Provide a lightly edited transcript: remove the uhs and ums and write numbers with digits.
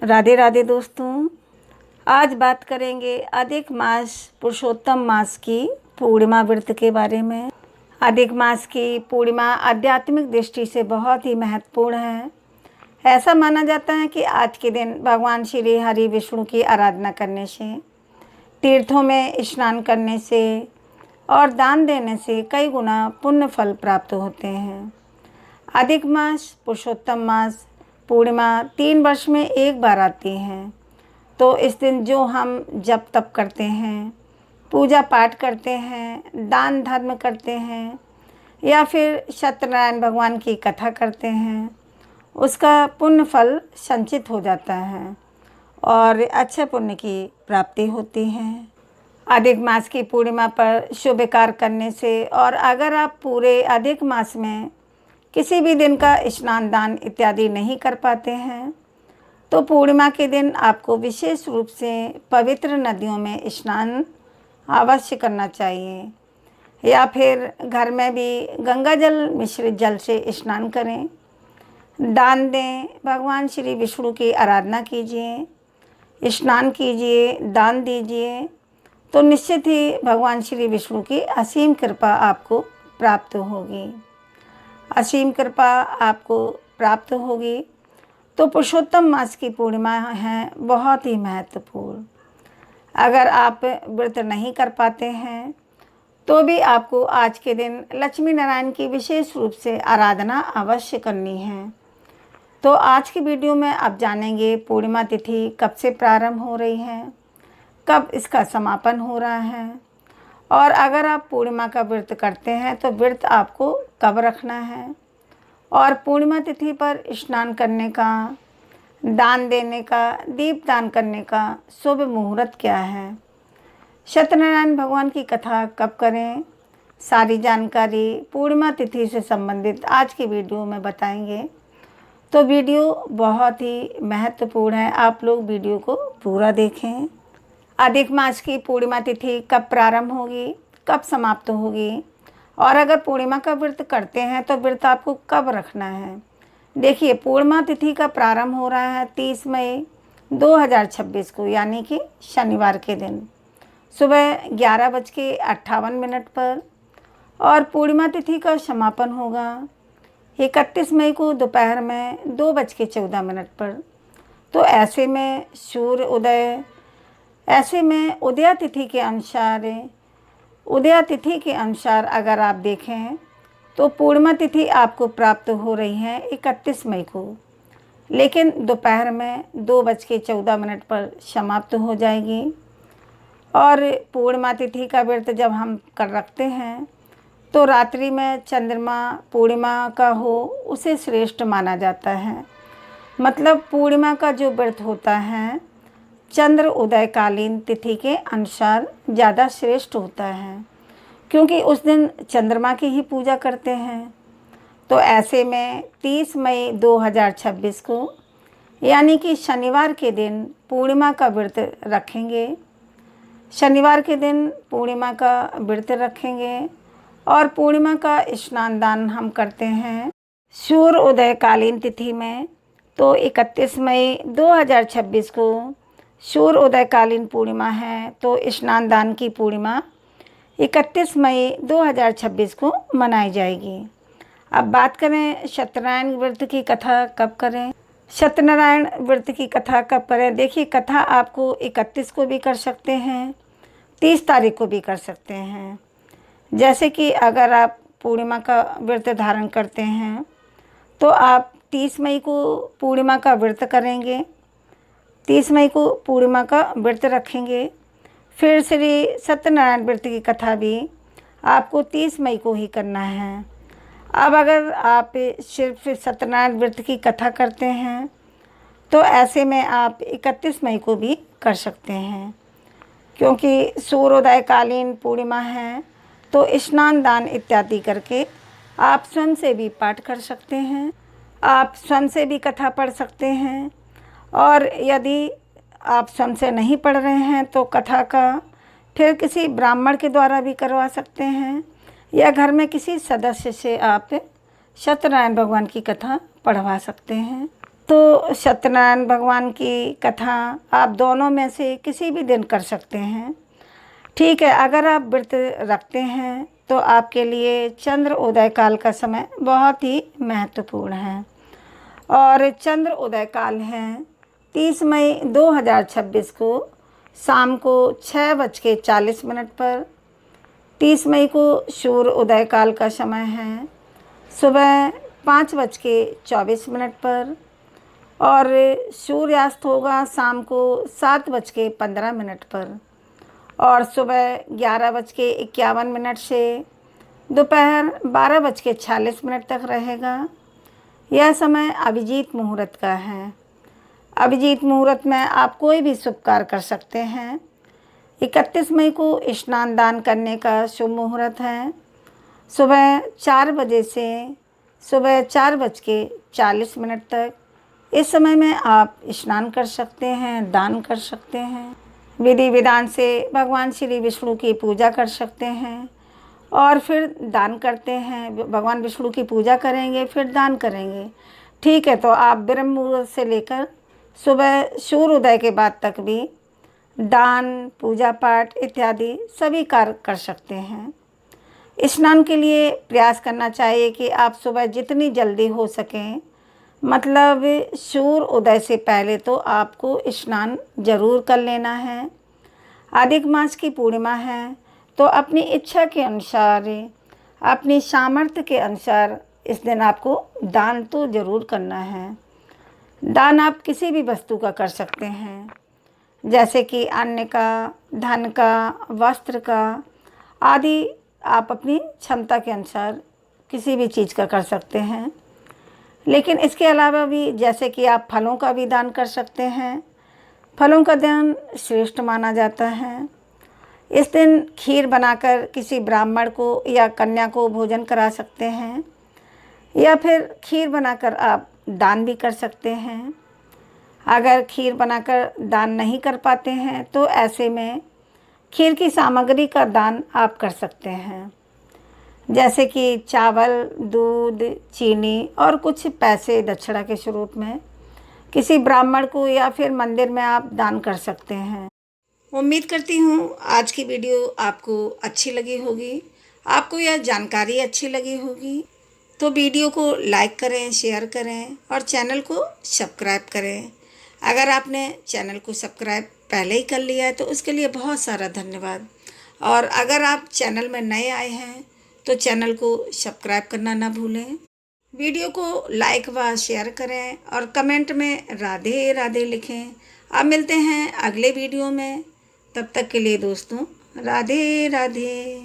राधे राधे दोस्तों, आज बात करेंगे अधिक मास पुरुषोत्तम मास की पूर्णिमा व्रत के बारे में। अधिक मास की पूर्णिमा आध्यात्मिक दृष्टि से बहुत ही महत्वपूर्ण है। ऐसा माना जाता है कि आज के दिन भगवान श्री हरि विष्णु की आराधना करने से, तीर्थों में स्नान करने से और दान देने से कई गुना पुण्य फल प्राप्त होते हैं। अधिक मास पुरुषोत्तम मास पूर्णिमा 3 वर्ष में एक बार आती है, तो इस दिन जो हम जप तप करते हैं, पूजा पाठ करते हैं, दान धर्म करते हैं या फिर सत्यनारायण भगवान की कथा करते हैं, उसका पुण्य फल संचित हो जाता है और अच्छे पुण्य की प्राप्ति होती है। अधिक मास की पूर्णिमा पर शुभ कार्य करने से, और अगर आप पूरे अधिक मास में किसी भी दिन का स्नान दान इत्यादि नहीं कर पाते हैं, तो पूर्णिमा के दिन आपको विशेष रूप से पवित्र नदियों में स्नान अवश्य करना चाहिए, या फिर घर में भी गंगा जल मिश्रित जल से स्नान करें, दान दें, भगवान श्री विष्णु की आराधना कीजिए, स्नान कीजिए, दान दीजिए, तो निश्चित ही भगवान श्री विष्णु की असीम कृपा आपको प्राप्त होगी। असीम कृपा आपको प्राप्त होगी। तो पुरुषोत्तम मास की पूर्णिमा है बहुत ही महत्वपूर्ण। अगर आप व्रत नहीं कर पाते हैं तो भी आपको आज के दिन लक्ष्मी नारायण की विशेष रूप से आराधना अवश्य करनी है। तो आज की वीडियो में आप जानेंगे पूर्णिमा तिथि कब से प्रारंभ हो रही है, कब इसका समापन हो रहा है, और अगर आप पूर्णिमा का व्रत करते हैं तो व्रत आपको कब रखना है, और पूर्णिमा तिथि पर स्नान करने का, दान देने का, दीप दान करने का शुभ मुहूर्त क्या है, सत्यनारायण भगवान की कथा कब करें, सारी जानकारी पूर्णिमा तिथि से संबंधित आज की वीडियो में बताएंगे। तो वीडियो बहुत ही महत्वपूर्ण है, आप लोग वीडियो को पूरा देखें। अधिक मास की पूर्णिमा तिथि कब प्रारंभ होगी, कब समाप्त होगी, और अगर पूर्णिमा का व्रत करते हैं तो व्रत आपको कब रखना है। देखिए, पूर्णिमा तिथि का प्रारंभ हो रहा है 30 मई 2026 को, यानी कि शनिवार के दिन सुबह 11:58 पर, और पूर्णिमा तिथि का समापन होगा 31 मई को दोपहर में 2:14 पर। तो ऐसे में उदया तिथि के अनुसार अगर आप देखें तो पूर्णिमा तिथि आपको प्राप्त हो रही है 31 मई को, लेकिन दोपहर में 2:14 पर समाप्त हो जाएगी। और पूर्णिमा तिथि का व्रत जब हम कर रखते हैं तो रात्रि में चंद्रमा पूर्णिमा का हो उसे श्रेष्ठ माना जाता है। मतलब पूर्णिमा का जो व्रत होता है चंद्र उदयकालीन तिथि के अनुसार ज़्यादा श्रेष्ठ होता है, क्योंकि उस दिन चंद्रमा की ही पूजा करते हैं। तो ऐसे में 30 मई 2026 को, यानी कि शनिवार के दिन पूर्णिमा का व्रत रखेंगे। शनिवार के दिन पूर्णिमा का व्रत रखेंगे और पूर्णिमा का स्नान दान हम करते हैं सूर्य उदयकालीन तिथि में। तो 31 मई 2026 को सूर्य उदयकालीन पूर्णिमा है, तो स्नान दान की पूर्णिमा 31 मई 2026 को मनाई जाएगी। अब बात करें सत्यनारायण व्रत की कथा कब करें। सत्यनारायण व्रत की कथा कब करें, देखिए, कथा आपको 31 को भी कर सकते हैं, 30 तारीख को भी कर सकते हैं। जैसे कि अगर आप पूर्णिमा का व्रत धारण करते हैं तो आप 30 मई को पूर्णिमा का व्रत करेंगे, 30 मई को पूर्णिमा का व्रत रखेंगे। फिर श्री सत्यनारायण व्रत की कथा भी आपको 30 मई को ही करना है। अब अगर आप सिर्फ सत्यनारायण व्रत की कथा करते हैं तो ऐसे में आप 31 मई को भी कर सकते हैं, क्योंकि सूर्योदयकालीन पूर्णिमा है। तो स्नान दान इत्यादि करके आप स्वयं से भी पाठ कर सकते हैं, आप स्वयं से भी कथा पढ़ सकते हैं, और यदि आप स्वयं से नहीं पढ़ रहे हैं तो कथा का फिर किसी ब्राह्मण के द्वारा भी करवा सकते हैं, या घर में किसी सदस्य से आप सत्यनारायण भगवान की कथा पढ़वा सकते हैं। तो सत्यनारायण भगवान की कथा आप दोनों में से किसी भी दिन कर सकते हैं। ठीक है, अगर आप व्रत रखते हैं तो आपके लिए चंद्र उदय काल का समय बहुत ही महत्वपूर्ण है। और चंद्र उदय काल है 30 मई 2026 को शाम को 6:40 पर। 30 मई को सूर्य उदय काल का समय है सुबह 5:24 पर और सूर्यास्त होगा शाम को 7:15 पर और सुबह 11:51 से दोपहर 12:46 तक रहेगा। यह समय अभिजीत मुहूर्त का है। अभिजीत मुहूर्त में आप कोई भी शुभ कार्य कर सकते हैं। 31 मई को स्नान दान करने का शुभ मुहूर्त है सुबह 4 बजे से सुबह 4:40 तक। इस समय में आप स्नान कर सकते हैं, दान कर सकते हैं, विधि विधान से भगवान श्री विष्णु की पूजा कर सकते हैं और फिर दान करते हैं। भगवान विष्णु की पूजा करेंगे फिर दान करेंगे। ठीक है, तो आप ब्रह्म मुहूर्त से लेकर सुबह सूर्योदय के बाद तक भी दान, पूजा पाठ इत्यादि सभी कार्य कर सकते हैं। स्नान के लिए प्रयास करना चाहिए कि आप सुबह जितनी जल्दी हो सकें, मतलब सूर्य उदय से पहले तो आपको स्नान जरूर कर लेना है। अधिक मास की पूर्णिमा है तो अपनी इच्छा के अनुसार, अपनी सामर्थ्य के अनुसार इस दिन आपको दान तो ज़रूर करना है। दान आप किसी भी वस्तु का कर सकते हैं, जैसे कि अन्न का, धन का, वस्त्र का आदि। आप अपनी क्षमता के अनुसार किसी भी चीज़ का कर सकते हैं। लेकिन इसके अलावा भी जैसे कि आप फलों का भी दान कर सकते हैं। फलों का दान श्रेष्ठ माना जाता है। इस दिन खीर बनाकर किसी ब्राह्मण को या कन्या को भोजन करा सकते हैं या फिर खीर बनाकर आप दान भी कर सकते हैं। अगर खीर बनाकर दान नहीं कर पाते हैं तो ऐसे में खीर की सामग्री का दान आप कर सकते हैं, जैसे कि चावल, दूध, चीनी और कुछ पैसे दक्षिणा के स्वरूप में किसी ब्राह्मण को या फिर मंदिर में आप दान कर सकते हैं। उम्मीद करती हूँ आज की वीडियो आपको अच्छी लगी होगी, आपको यह जानकारी अच्छी लगी होगी। तो वीडियो को लाइक करें, शेयर करें और चैनल को सब्सक्राइब करें। अगर आपने चैनल को सब्सक्राइब पहले ही कर लिया है तो उसके लिए बहुत सारा धन्यवाद। और अगर आप चैनल में नए आए हैं तो चैनल को सब्सक्राइब करना ना भूलें। वीडियो को लाइक व शेयर करें और कमेंट में राधे राधे लिखें। अब मिलते हैं अगले वीडियो में, तब तक के लिए दोस्तों राधे राधे।